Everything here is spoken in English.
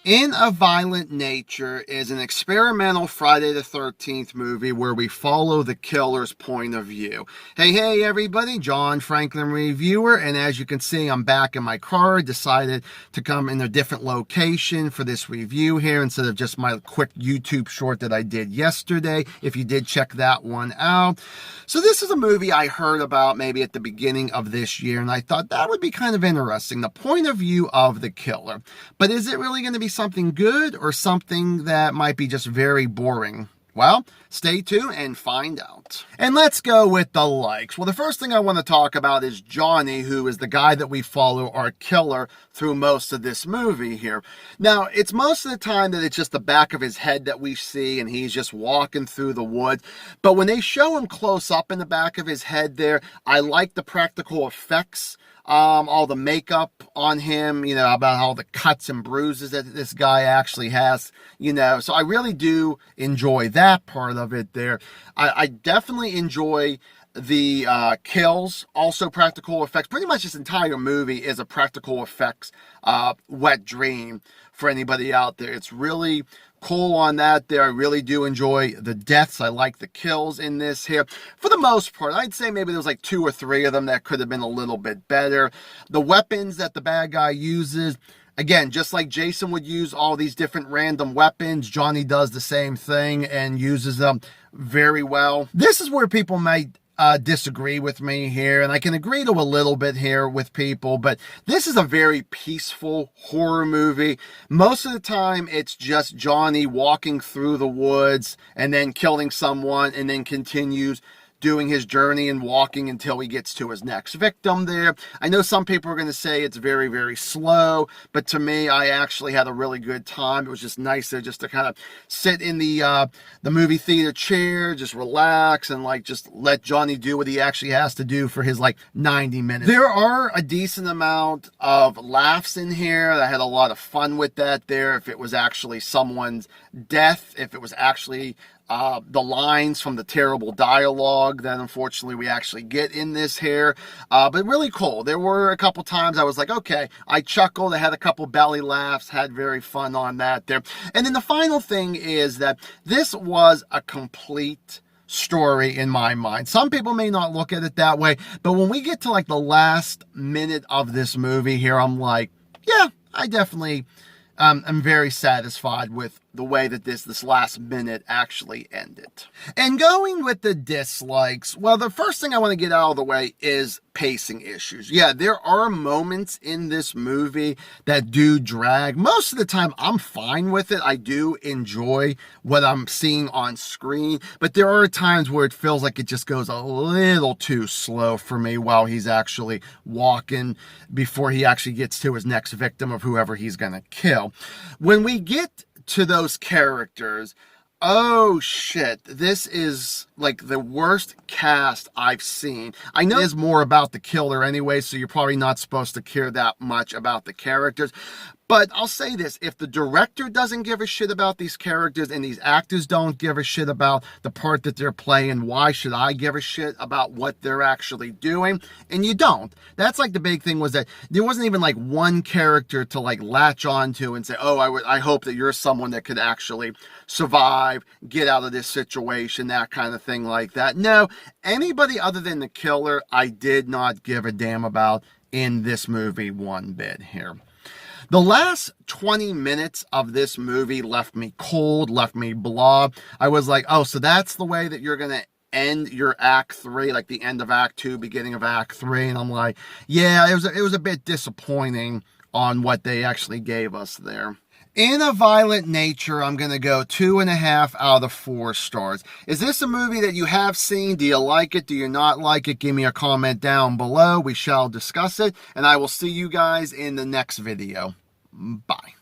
In a Violent Nature is an experimental Friday the 13th movie where we follow the killer's point of view. Hey everybody, John Franklin Reviewer, and as you can see, I'm back in my car. Decided to come in a different location for this review here instead of just my quick YouTube short that I did yesterday, if you did check that one out. So this is a movie I heard about maybe at the beginning of this year, and I thought that would be kind of interesting, the point of view of the killer. But is it really going to be something good or something that might be just very boring? Well, stay tuned and find out. And let's go with the likes. Well, the first thing I want to talk about is Johnny, who is the guy that we follow, our killer, through most of this movie here. Now, it's most of the time that it's just the back of his head that we see and he's just walking through the woods. But when they show him close up in the back of his head there, I like the practical effects. All the makeup on him, about all the cuts and bruises that this guy actually has, so I really do enjoy that part of it there. I definitely enjoy the kills, also practical effects. Pretty much this entire movie is a practical effects wet dream for anybody out there. It's really cool on that there. I really do enjoy the deaths. I like the kills in this here. For the most part, I'd say maybe there was like 2 or 3 of them that could have been a little bit better. The weapons that the bad guy uses, again, just like Jason would use all these different random weapons, Johnny does the same thing and uses them very well. This is where people might disagree with me here, and I can agree to a little bit here with people, but this is a very peaceful horror movie. Most of the time, it's just Johnny walking through the woods and then killing someone and then continues doing his journey and walking until he gets to his next victim there. I know some people are going to say it's very, very slow, but to me, I actually had a really good time. It was just nice there just to kind of sit in the movie theater chair, just relax and just let Johnny do what he actually has to do for his 90 minutes. There are a decent amount of laughs in here. I had a lot of fun with that there. If it was actually someone's death, if it was actually the lines from the terrible dialogue that unfortunately we actually get in this here. But really cool. There were a couple times I was like, okay, I chuckled. I had a couple belly laughs, had very fun on that there. And then the final thing is that this was a complete story in my mind. Some people may not look at it that way, but when we get to the last minute of this movie here, I'm like, yeah, I definitely I'm very satisfied with the way that this last minute actually ended. And going with the dislikes, well, the first thing I want to get out of the way is pacing issues. Yeah, there are moments in this movie that do drag. Most of the time, I'm fine with it. I do enjoy what I'm seeing on screen, but there are times where it feels like it just goes a little too slow for me while he's actually walking before he actually gets to his next victim of whoever he's going to kill. When we get to those characters, oh shit, this is the worst cast I've seen. I know it's more about the killer anyway, so you're probably not supposed to care that much about the characters. But I'll say this, if the director doesn't give a shit about these characters and these actors don't give a shit about the part that they're playing, why should I give a shit about what they're actually doing? And you don't. That's the big thing, was that there wasn't even one character to latch onto and say, oh, I hope that you're someone that could actually survive, get out of this situation, that kind of thing like that. No, anybody other than the killer, I did not give a damn about in this movie one bit here. The last 20 minutes of this movie left me cold, left me blah. I was like, oh, so that's the way that you're going to end your Act 3, the end of Act 2, beginning of Act 3. And I'm like, yeah, it was a bit disappointing on what they actually gave us there. In a Violent Nature, I'm going to go 2.5 out of 4 stars. Is this a movie that you have seen? Do you like it? Do you not like it? Give me a comment down below. We shall discuss it, and I will see you guys in the next video. Bye.